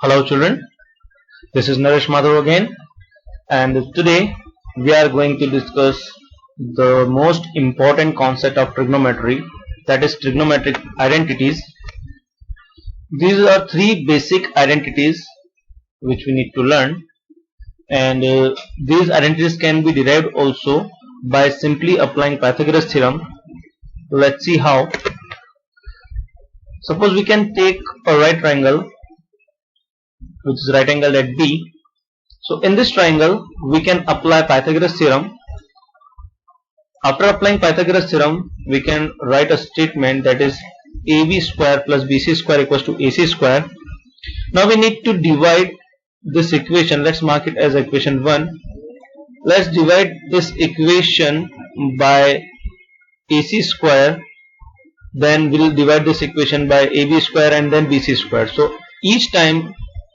Hello children, this is Naresh Madhav again, and today we are going to discuss the most important concept of trigonometry, that is trigonometric identities. These are three basic identities which we need to learn, and these identities can be derived also by simply applying Pythagoras theorem. Let's see how. Suppose we can take a right triangle which is right angled at B. So in this triangle we can apply Pythagoras theorem. After applying Pythagoras theorem, we can write a statement, that is AB square plus BC square equals to AC square. Now we need to divide this equation. Let's mark it as equation 1. Let's divide this equation by AC square, then we'll divide this equation by AB square and then BC square. So each time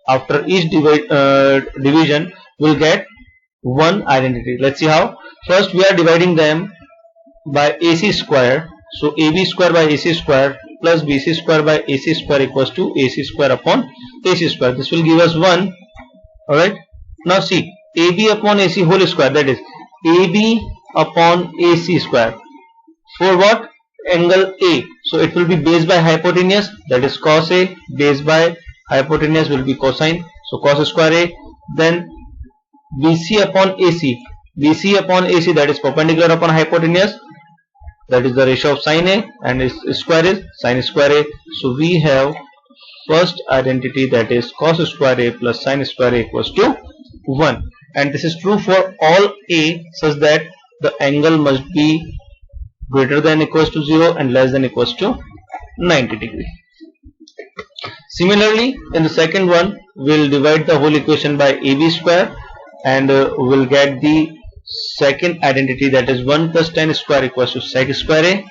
after each division we'll get one identity. Let's see how. First we are dividing them by AC square, so AB square by AC square plus BC square by AC square equals to AC square upon AC square. This will give us 1. Alright, now see, AB upon AC whole square, that is AB upon AC square for what? Angle A. So it will be base by hypotenuse, that is cos A, base by hypotenuse will be cosine, so cos square A. Then BC upon AC, BC upon AC, that is perpendicular upon hypotenuse, that is the ratio of sin A, and its square is sin square A. So we have first identity, that is cos square A plus sin square A equals to 1, and this is true for all A such that the angle must be greater than equals to 0 and less than equals to 90 degree. Similarly, in the second one, we'll divide the whole equation by AB square, and we'll get the second identity, that is 1 plus tan square equals to sec square A,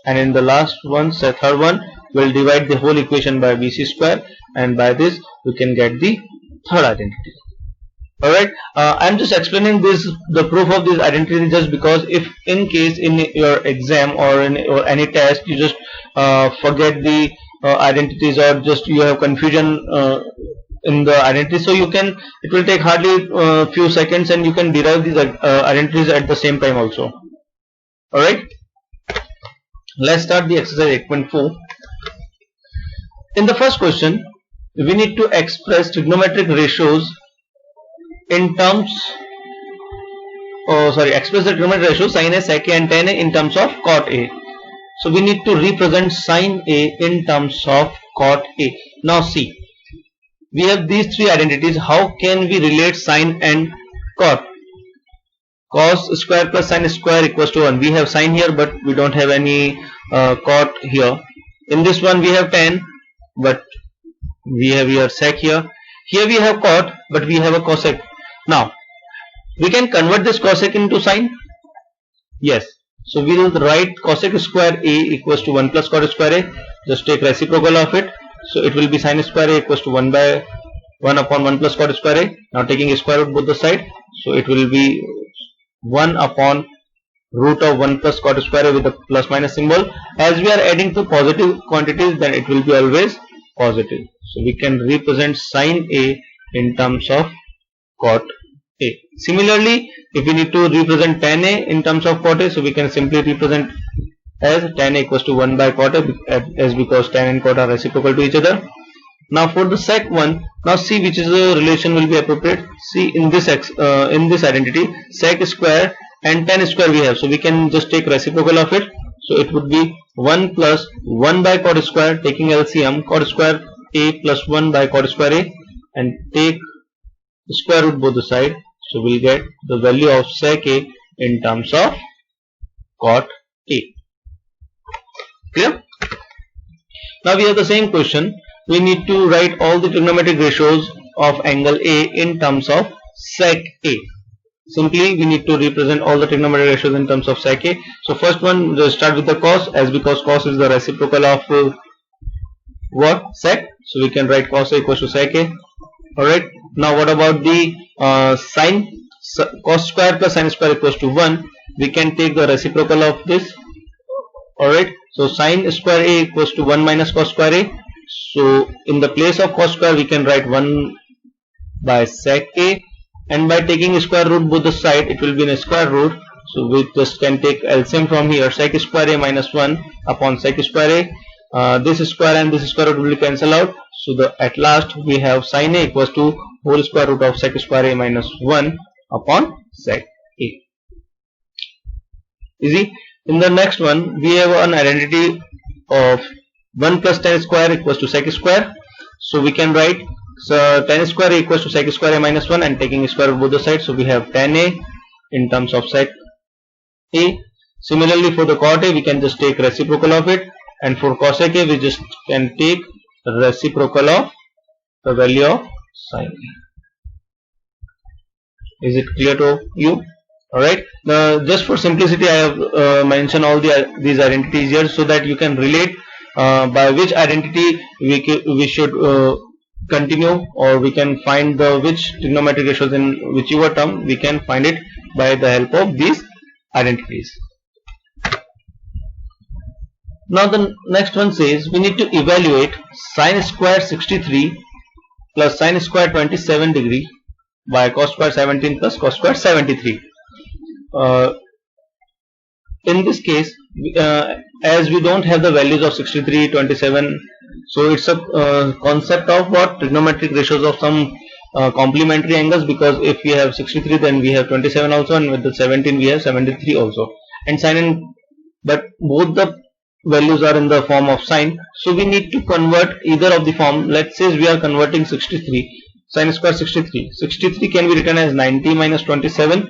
and in the last one, third one, we'll divide the whole equation by BC square, and by this we can get the third identity. Alright, I'm just explaining the proof of this identity just because if in case in your exam or in any test you just forget the identities, or just you have confusion in the identity, so it will take hardly few seconds and you can derive these identities at the same time also. Alright, let's start the exercise 8.4. In the first question, we need to express trigonometric ratios in terms, express the trigonometric ratio sin A, sec A and tan A in terms of cot A. So we need to represent sin A in terms of cot A. Now see, we have these three identities. How can we relate sin and cot? Cos square plus sin square equals to 1. We have sin here but we don't have any cot here. In this one we have tan but we have here sec here. Here we have cot but we have a cosec. Now we can convert this cosec into sin. Yes. So we will write cosec square A equals to 1 plus cot square A. Just take reciprocal of it. So it will be sin square A equals to 1 by 1 upon 1 plus cot square A. Now taking a square root both the side. So it will be 1 upon root of 1 plus cot square A with a plus minus symbol. As we are adding to positive quantities, then it will be always positive. So we can represent sin A in terms of cot A. Similarly, if we need to represent tan A in terms of cot A, so we can simply represent as tan A equals to 1 by cot A, as because tan and cot are reciprocal to each other. Now for the sec one, now see which is the relation will be appropriate. See in this identity, sec square and tan square we have, so we can just take reciprocal of it. So it would be 1 plus 1 by cot square, taking LCM, cot square A plus 1 by cot square A, and take square root both the side. So we'll get the value of sec A in terms of cot A. Clear? Now we have the same question. We need to write all the trigonometric ratios of angle A in terms of sec A. Simply we need to represent all the trigonometric ratios in terms of sec A. So first one, we'll start with the cos, as because cos is the reciprocal of what? Sec. So we can write cos A equals to sec A. Alright. Now what about the sin? Cos square plus sin square equals to 1. We can take the reciprocal of this. Alright. So sin square A equals to 1 minus cos square A. So in the place of cos square we can write 1 by sec a, and by taking square root both the side it will be in a square root. So we just can take LCM from here, sec square a minus 1 upon sec square a. This square and this square root will cancel out. So at last we have sin a equals to whole square root of sec square a minus 1 upon sec a. Easy. In the next one we have an identity of 1 plus tan square equals to sec square. So we can write tan square a equals to sec square a minus 1, and taking square root both the sides, so we have tan a in terms of sec a. Similarly for the cot a we can just take reciprocal of it, and for cosec a we just can take reciprocal of the value of sin a. Is it clear to you? Alright, just for simplicity I have mentioned all these identities here so that you can relate by which identity we should continue, or we can find the which trigonometric ratios in whichever term we can find it by the help of these identities. Now the next one says we need to evaluate sin square 63 plus sin square 27 degree by cos square 17 plus cos square 73. In this case as we don't have the values of 63, 27, so it's a concept of what trigonometric ratios of some complementary angles, because if we have 63 then we have 27 also, and with the 17 we have 73 also, and sin and but both the values are in the form of sine, so we need to convert either of the form. Let's say we are converting 63, sin square 63 can be written as 90 minus 27,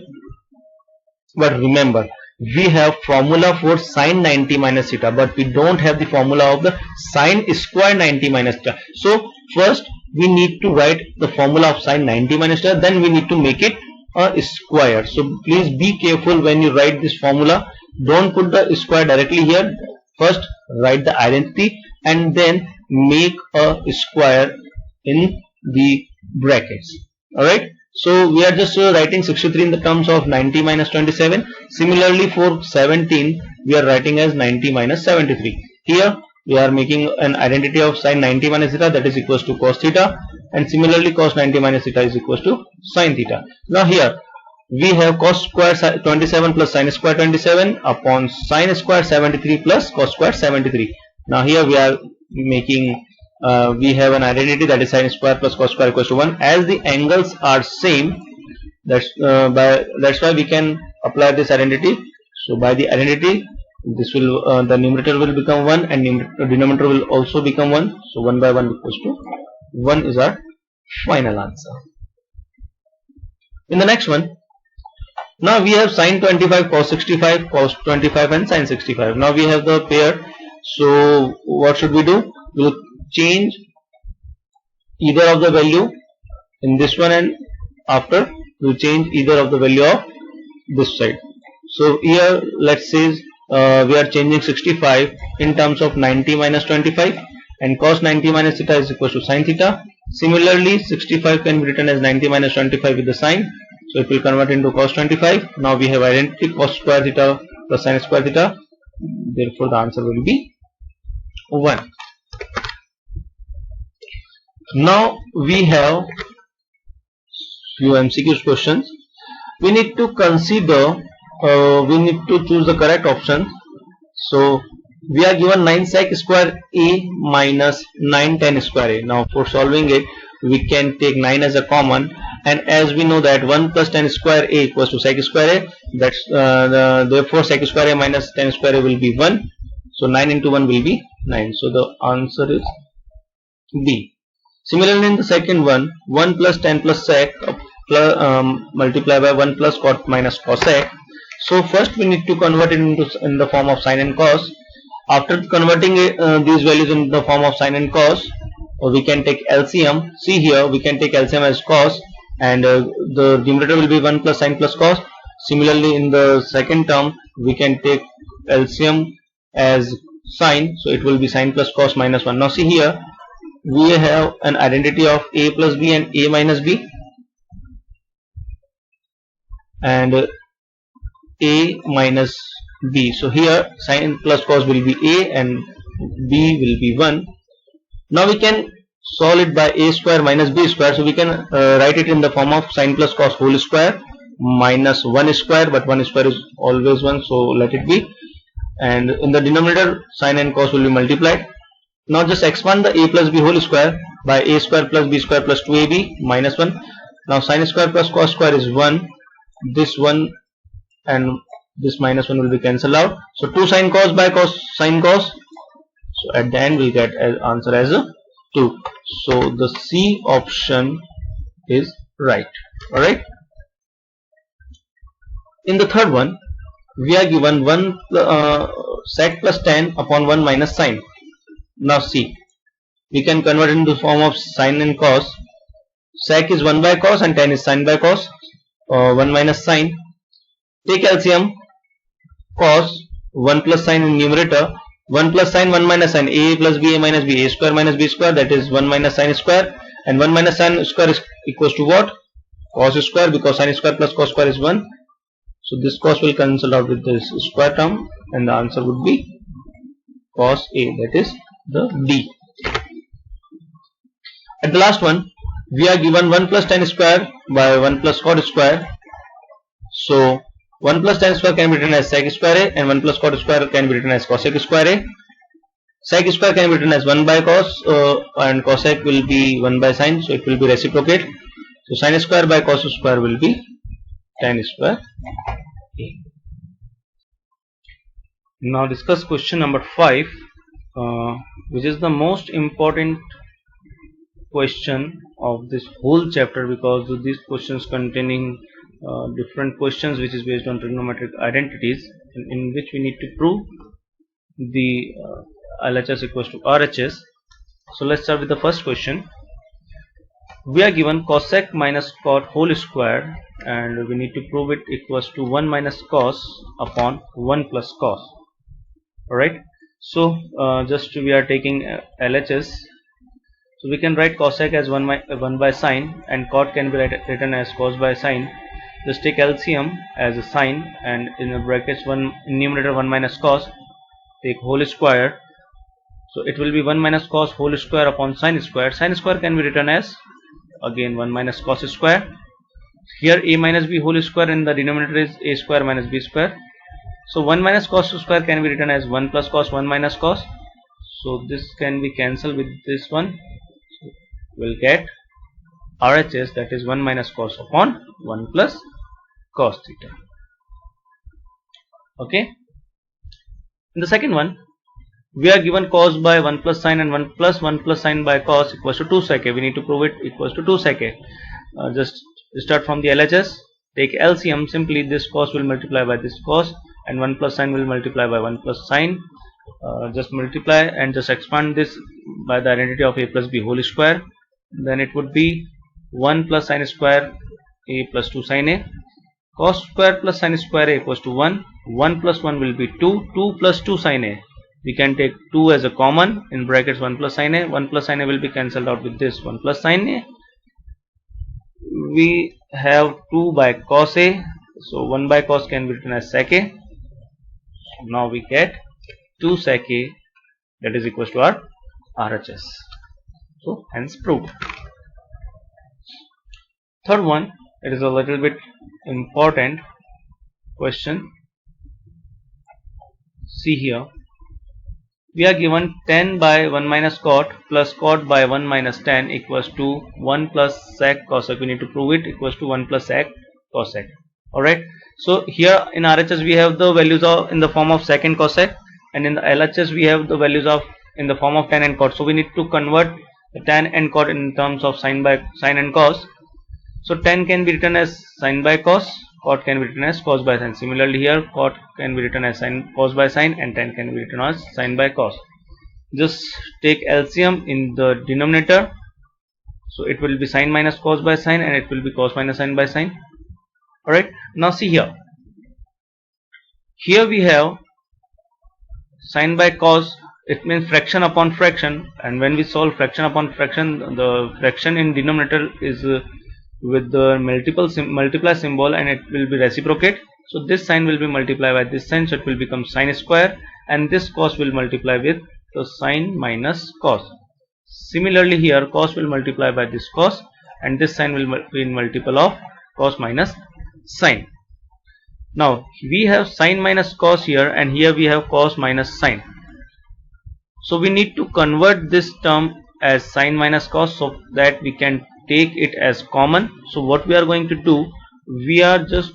but remember we have formula for sin 90 minus theta, but we don't have the formula of the sin square 90 minus theta. So first we need to write the formula of sin 90 minus theta, then we need to make it a square. So please be careful when you write this formula. Don't put the square directly here. First write the identity and then make a square in the brackets. Alright, so we are just writing 63 in the terms of 90 minus 27. Similarly for 17 we are writing as 90 minus 73. Here we are making an identity of sin 90 minus theta, that is equals to cos theta, and similarly cos 90 minus theta is equals to sin theta. Now here we have cos square 27 plus sin square 27 upon sin square 73 plus cos square 73. Now here we are making we have an identity, that is sin square plus cos square equals to 1. As the angles are same, that's why we can apply this identity. So by the identity, this will the numerator will become 1 and denominator will also become 1. So 1 by 1 equals to 1 is our final answer. In the next one, now we have sin 25, cos 65, cos 25 and sin 65. Now we have the pair. So what should we do? We will change either of the value in this one, and after we will change either of the value of this side. So here let's say we are changing 65 in terms of 90 minus 25, and cos 90 minus theta is equal to sin theta. Similarly 65 can be written as 90 minus 25 with the sign, so it will convert into cos 25. Now we have identity cos square theta plus sin square theta, therefore the answer will be 1. Now we have few MCQ questions. We need to consider, we need to choose the correct option. So we are given 9 sec square a minus 9 tan square a. Now for solving it, we can take 9 as a common, and as we know that 1 plus tan square a equals to sec square a, that's therefore sec square a minus tan square a will be 1. So 9 into 1 will be 9. So the answer is B. Similarly in the second one, 1 plus tan plus sec multiply by 1 plus cot minus cosec. So first we need to convert it in the form of sin and cos. After converting these values in the form of sin and cos, we can take LCM. See here we can take LCM as cos, and the numerator will be 1 plus sin plus cos. Similarly in the second term we can take LCM as sin, so it will be sin plus cos minus 1. Now see here we have an identity of a plus b and a minus b, and a minus b. So here sin plus cos will be a and b will be 1. Now we can solve it by a square minus b square. So we can write it in the form of sine plus cos whole square minus 1 square, but 1 square is always 1, so let it be. And in the denominator, sine and cos will be multiplied. Now just expand the a plus b whole square by a square plus b square plus 2ab minus 1. Now sine square plus cos square is 1. This 1 and this minus 1 will be cancelled out. So 2 sine cos by cos sine cos. So at the end we get an answer as a 2. So the C option is right. Alright. In the third one, we are given 1 sec plus tan upon 1 minus sine. Now see, we can convert it into the form of sine and cos. Sec is 1 by cos and tan is sine by cos. 1 minus sine. Take LCM. Cos 1 plus sine in numerator. 1 plus sine, 1 minus sine. A plus b, a minus b. A square minus b square, that is 1 minus sine square. And 1 minus sine square is equals to what? Cos square, because sine square plus cos square is 1. So this cos will cancel out with this square term, and the answer would be cos A, that is the D. At the last one, we are given 1 plus tan square by 1 plus cot square. So 1 plus tan square can be written as sec square A, and 1 plus cot square can be written as cosec square A. Sec square can be written as 1 by cos, and cosec will be 1 by sine, so it will be reciprocate. So sine square by cos square will be tan square A. Now discuss question number 5, which is the most important question of this whole chapter, because these questions containing different questions which is based on trigonometric identities, in which we need to prove the LHS equals to RHS. So let's start with the first question. We are given cosec minus cot whole square, and we need to prove it equals to 1 minus cos upon 1 plus cos. Alright, so just we are taking LHS. So we can write cosec as 1 by sine, and cot can be written as cos by sine. Just take LCM as a sine, and in the brackets 1 in numerator 1 minus cos, take whole square. So it will be 1 minus cos whole square upon sine square. Sine square can be written as again 1 minus cos square. Here a minus b whole square in the denominator is a square minus b square. So 1 minus cos square can be written as 1 plus cos 1 minus cos. So this can be cancelled with this one. So we'll get RHS, that is 1 minus cos upon 1 plus cos theta. Okay. In the second one, we are given cos by 1 plus sine and 1 plus sine by cos equals to 2 sec A. We need to prove it equals to 2 sec A. Just start from the LHS. Take LCM. Simply this cos will multiply by this cos, and 1 plus sine will multiply by 1 plus sine. Just multiply and just expand this by the identity of a plus b whole square. Then it would be 1 plus sine square a plus 2 sine a. Cos square plus sine square a equals to 1. 1 plus 1 will be 2. 2 plus 2 sine a. We can take 2 as a common, in brackets 1 plus sine a. 1 plus sine a will be cancelled out with this 1 plus sine a. We have 2 by cos a. So 1 by cos can be written as sec a. Now we get 2 sec a, that is equals to our RHS. So hence proved. Third one, it is a little bit important question. See here, we are given tan by 1 minus cot plus cot by 1 minus tan equals to 1 plus sec cosec. We need to prove it equals to 1 plus sec cosec. Alright, so here in RHS we have the values of in the form of sec and cosec, and in the LHS we have the values of in the form of tan and cot. So we need to convert the tan and cot in terms of sine and cos. So tan can be written as sine by cos, cot can be written as cos by sine. Similarly here, cot can be written as sine cos by sine, and tan can be written as sine by cos. Just take LCM in the denominator. So it will be sine minus cos by sine, and it will be cos minus sine by sine. Alright, now see here. Here we have sine by cos. It means fraction upon fraction, and when we solve fraction upon fraction, the fraction in denominator is with the multiply symbol, and it will be reciprocate. So this sign will be multiplied by this sign, so it will become sine square, and this cos will multiply with the sine minus cos. Similarly here cos will multiply by this cos, and this sine will be in multiple of cos minus sine. Now we have sine minus cos here, and here we have cos minus sine. So we need to convert this term as sine minus cos so that we can take it as common. So what we are going to do, we are just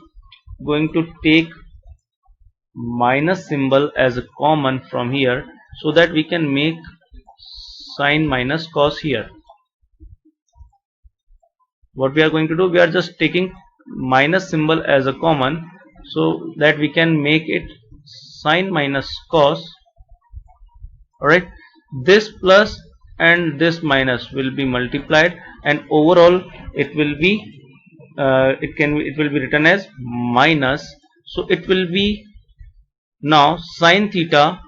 going to take minus symbol as a common from here so that we can make sine minus cos here. What we are going to do, we are just taking minus symbol as a common so that we can make it sine minus cos. Alright, this plus and this minus will be multiplied, and overall it will be it will be written as minus. So it will be now sine theta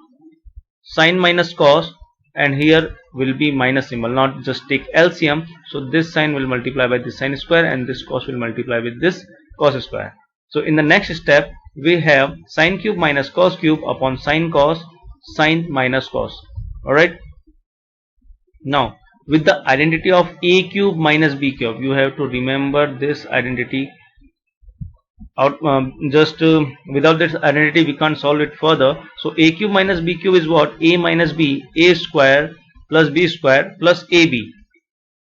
sine minus cos, and here will be minus symbol. Now just take LCM. So this sine will multiply by this sine square, and this cos will multiply with this cos square. So in the next step we have sine cube minus cos cube upon sine cos sine minus cos. Alright, now with the identity of a cube minus b cube, you have to remember this identity out. Without this identity we can't solve it further. So a cube minus b cube is what? A minus b, a square plus b square plus ab.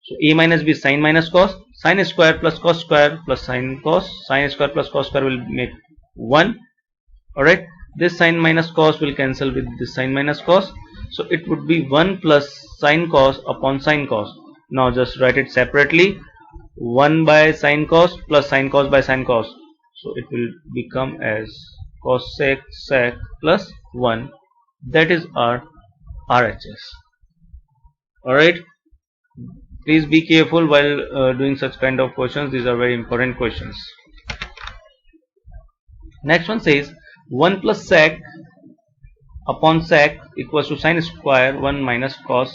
So a minus b is sine minus cos, sine square plus cos square plus sine cos, sine square plus cos square will make 1. Alright, this sine minus cos will cancel with this sine minus cos, so it would be 1 plus sine cos upon sine cos. Now just write it separately, 1 by sine cos plus sine cos by sine cos, so it will become as cos sec sec plus 1. That is our RHS. Alright, please be careful while doing such kind of questions. These are very important questions. Next one says 1 plus sec upon sec equals to sine square 1 minus cos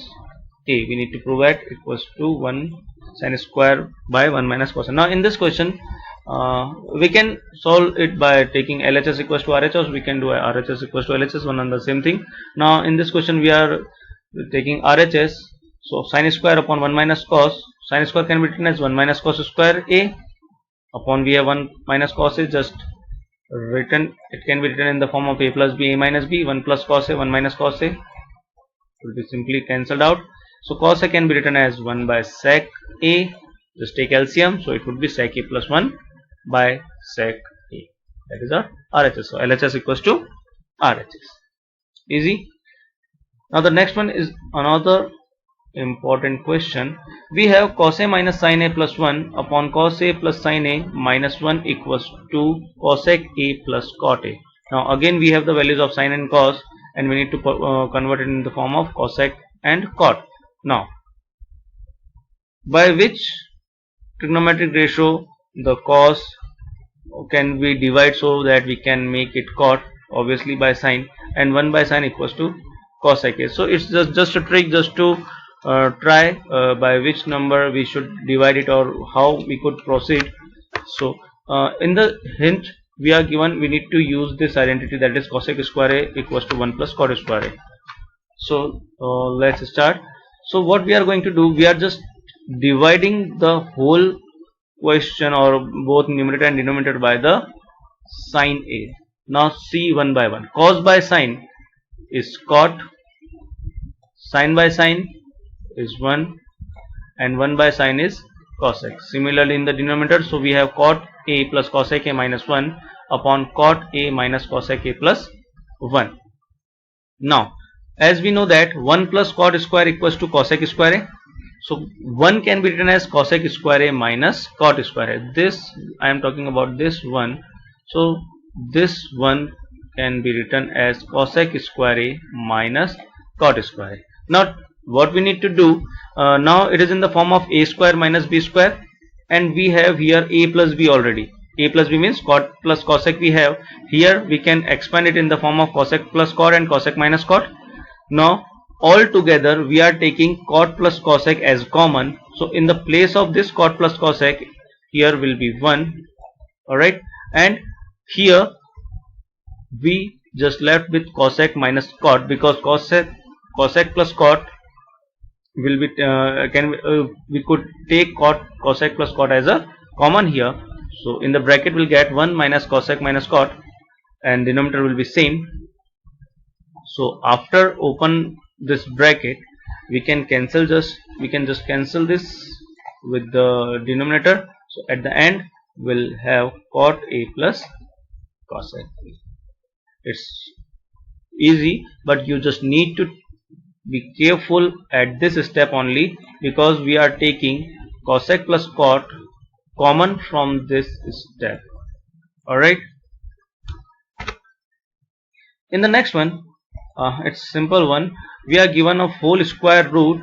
a. We need to prove that equals to 1 sine square by 1 minus cos a. Now in this question we can solve it by taking LHS equals to RHS. We can do RHS equals to LHS, one and the same thing. Now in this question we are taking RHS. So sine square upon 1 minus cos, sine square can be written as 1 minus cos square a upon we have 1 minus cos a, just written, it can be written in the form of a plus b, a minus b, 1 plus cos a, 1 minus cos a, it will be simply cancelled out. So cos a can be written as 1 by sec a, just take LCM, so it would be sec a plus 1 by sec a. That is our RHS. So LHS equals to RHS. Easy. Now the next one is another important question. We have cos a minus sin a plus 1 upon cos a plus sin a minus 1 equals to cosec a plus cot a. Now again we have the values of sin and cos, and we need to convert it in the form of cosec and cot. Now by which trigonometric ratio the cos can we divide so that we can make it cot? Obviously by sin, and 1 by sin equals to cosec a. So it's just a trick, just to try by which number we should divide it or how we could proceed. So in the hint we are given we need to use this identity, that is cosec square a equals to 1 plus cot square a. So let's start. So what we are going to do, we are just dividing the whole question or both numerator and denominator by the sin a. Now see one by one. Cos by sin is cot, sin by sin is 1, and 1 by sin is cosec. Similarly in the denominator, so we have cot a plus cosec a minus 1 upon cot a minus cosec a plus 1. Now as we know that 1 plus cot square equals to cosec square a, so 1 can be written as cosec square a minus cot square a. This I am talking about this one, so this one can be written as cosec square a minus cot square a. Now what we need to do, now it is in the form of a square minus b square, and we have here a plus b already. A plus b means cot plus cosec we have. Here we can expand it in the form of cosec plus cot and cosec minus cot. Now all together we are taking cot plus cosec as common, so in the place of this cot plus cosec here will be 1. Alright, and here we just left with cosec minus cot, because cosec plus cot will be we could take cosec plus cot as a common here. So in the bracket we'll get 1 minus cosec minus cot, and denominator will be same. So after open this bracket, we can just cancel this with the denominator. So at the end we'll have cot A plus cosec. It's easy, but you just need to be careful at this step only, because we are taking cosec plus cot common from this step. Alright, in the next one, it's simple one. We are given a whole square root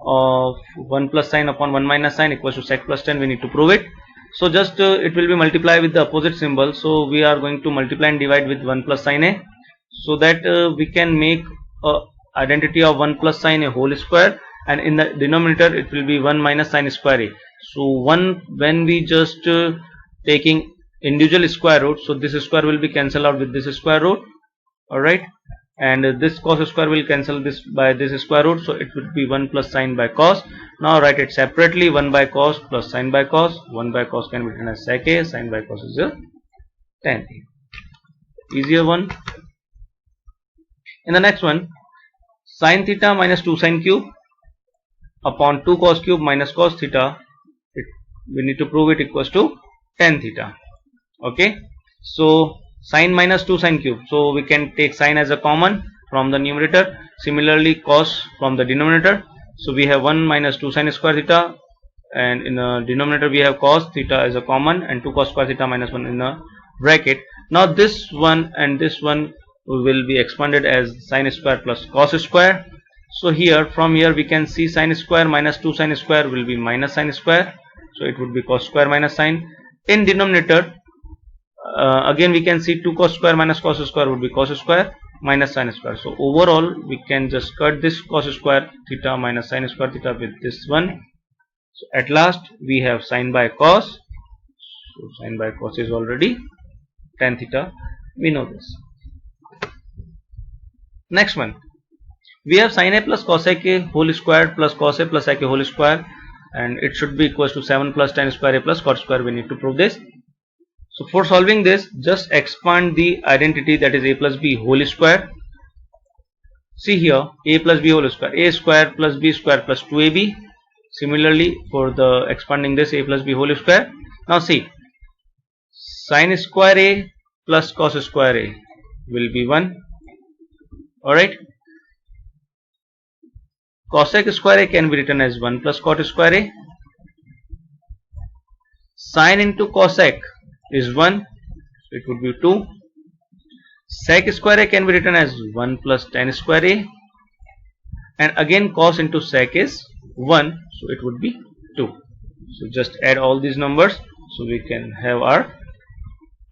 of 1 plus sine upon 1 minus sine equals to sec plus 10. We need to prove it. So just it will be multiplied with the opposite symbol. So we are going to multiply and divide with 1 plus sine a, so that we can make a identity of 1 plus sine a whole square, and in the denominator it will be 1 minus sine square a. So when we just taking individual square root, so this square will be cancelled out with this square root. Alright, and this cos square will cancel this by this square root, so it would be 1 plus sine by cos. Now write it separately, 1 by cos plus sine by cos. 1 by cos can be written as sec a, sine by cos is a tan a. Easier one. In the next one, sin theta minus 2 sine cube upon 2 cos cube minus cos theta, we need to prove it equals to tan theta. Okay, so sin minus 2 sine cube, so we can take sin as a common from the numerator, similarly cos from the denominator. So we have 1 minus 2 sine square theta, and in the denominator we have cos theta as a common, and 2 cos square theta minus 1 in the bracket. Now this one and this one will be expanded as sin square plus cos square. So here, from here we can see sin square minus 2 sine square will be minus sin square, so it would be cos square minus sine. In denominator, again we can see 2 cos square minus cos square would be cos square minus sin square. So overall we can just cut this cos square theta minus sin square theta with this one. So at last we have sin by cos. So sin by cos is already tan theta, we know this. Next one, we have sin a plus cosec a whole square plus cos a plus sec a whole square, and it should be equals to 7 plus tan square a plus cot square. We need to prove this. So for solving this, just expand the identity, that is a plus b whole square. See here, a plus b whole square, a square plus b square plus 2ab. Similarly for the expanding this, a plus b whole square. Now see, sin square a plus cos square a will be 1. Alright, cosec square a can be written as 1 plus cot square a. Sin into cosec is 1, so it would be 2. Sec square a can be written as 1 plus tan square a, and again cos into sec is 1, so it would be 2. So just add all these numbers, so we can have our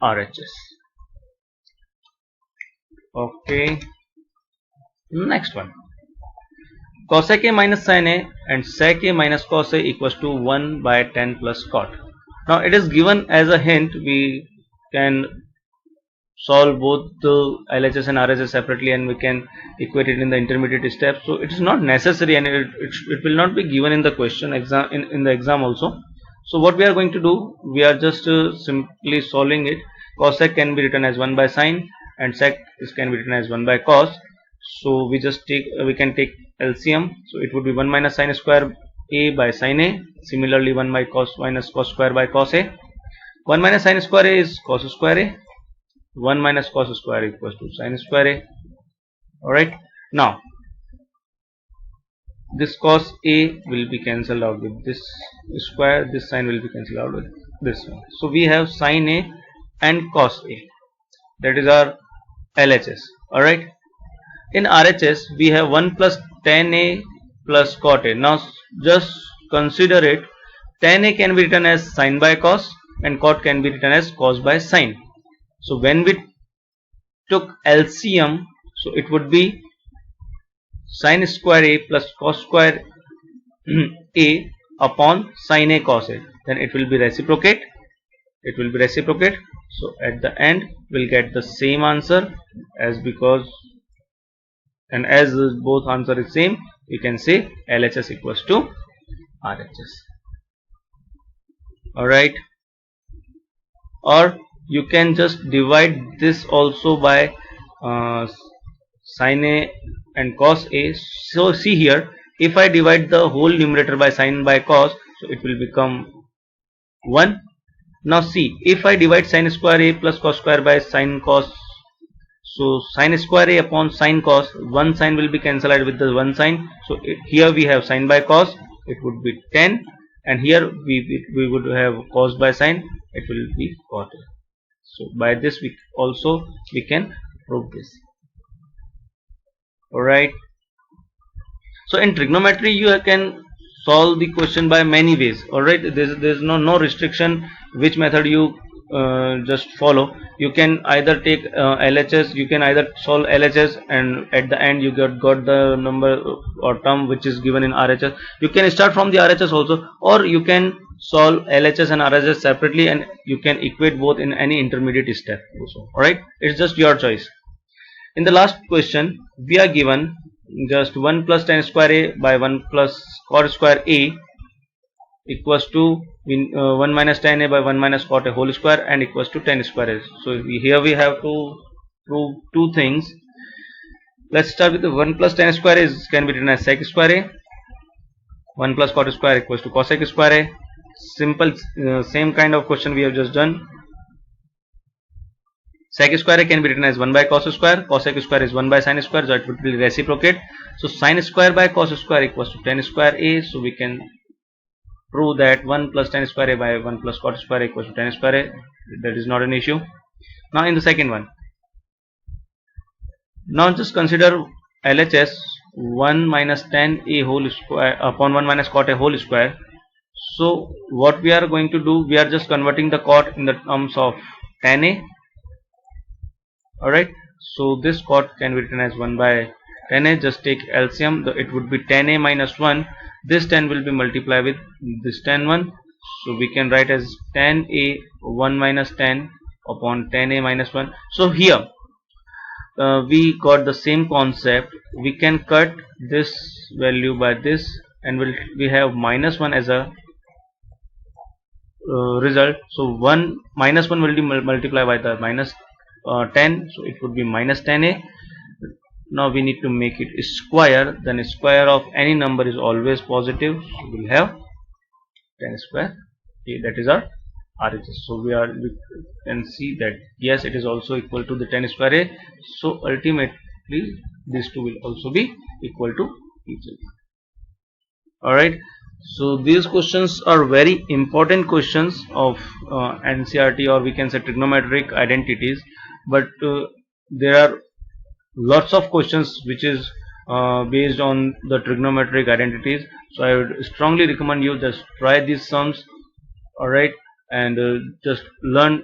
RHS. Okay, next one, cosec a minus sin a and sec a minus cos a equals to 1 by tan plus cot. Now it is given as a hint, we can solve both the LHS and RHS separately, and we can equate it in the intermediate steps. So it is not necessary, and it will not be given in the question exam in the exam also. So what we are going to do, we are just simply solving it. Cosec can be written as 1 by sin, and sec can be written as 1 by cos. So we can take LCM. So it would be 1 minus sin square a by sin a. Similarly 1 by cos minus cos square by cos a. 1 minus sin square a is cos square a. 1 minus cos square equals to sin square a. Alright, now this cos a will be cancelled out with this square, this sin will be cancelled out with this one. So we have sin a and cos a, that is our LHS. Alright, in RHS we have 1 plus tan a plus cot a. Now just consider it, tan a can be written as sin by cos, and cot can be written as cos by sin. So when we took LCM, so it would be sin square a plus cos square a upon sin a cos a. Then it will be reciprocate. So at the end we'll get the same answer, as both answer is same, we can say LHS equals to RHS. Alright, or you can just divide this also by sin A and cos A. So see here, if I divide the whole numerator by sin by cos, so it will become 1. Now see, if I divide sin square A plus cos square by sin cos, so sin square A upon sin cos, one sin will be cancelled out with the one sin. So here we have sin by cos, it would be 10, and here we would have cos by sin, it will be cot A. So by this we can prove this. Alright. So in trigonometry you can solve the question by many ways. Alright, there's no restriction which method you just follow. You can either take LHS, you can either solve LHS and at the end you got the number or term which is given in RHS. You can start from the RHS also, or you can solve LHS and RHS separately and you can equate both in any intermediate step also. Alright, it's just your choice. In the last question we are given just 1 plus tan square A by 1 plus cot square A equals to 1 minus tan A by 1 minus cot A whole square and equals to tan square A. So here we have to prove two things. Let's start with the 1 plus tan square A can be written as sec square A. 1 plus cot square equals to cosec square A. Simple, same kind of question we have just done. Sec square A can be written as 1 by cos square, cosec square is 1 by sin square, so it would be reciprocate. So sin square by cos square equals to tan square A, so we can prove that 1 plus tan square A by 1 plus cot square equals to tan square A. That is not an issue. Now in the second one, now just consider LHS 1 minus tan A whole square upon 1 minus cot A whole square. So what we are going to do, we are just converting the cot in the terms of tan A. Alright, so this cot can be written as 1 by tan A. Just take LCM, it would be tan A minus 1. This tan will be multiplied with this tan 1. So we can write as tan A 1 minus tan upon tan A minus 1. So here we got the same concept. We can cut this value by this and we have minus 1 as a result. So 1 minus 1 will be multiplied by the minus 10, so it would be minus tan A. Now we need to make it square, then square of any number is always positive, so we'll have tan square A, that is our RHS. So we can see that yes, it is also equal to the tan square A. So ultimately these two will also be equal to each other. Alright, so these questions are very important questions of NCERT, or we can say trigonometric identities, but there are lots of questions which is based on the trigonometric identities. So I would strongly recommend you just try these sums, alright, and just learn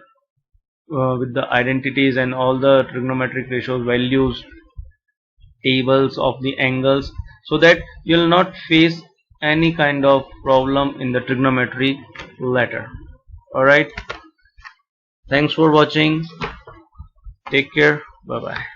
with the identities and all the trigonometric ratios, values, tables of the angles, so that you will not face any kind of problem in the trigonometry later. Alright, thanks for watching, take care, bye bye.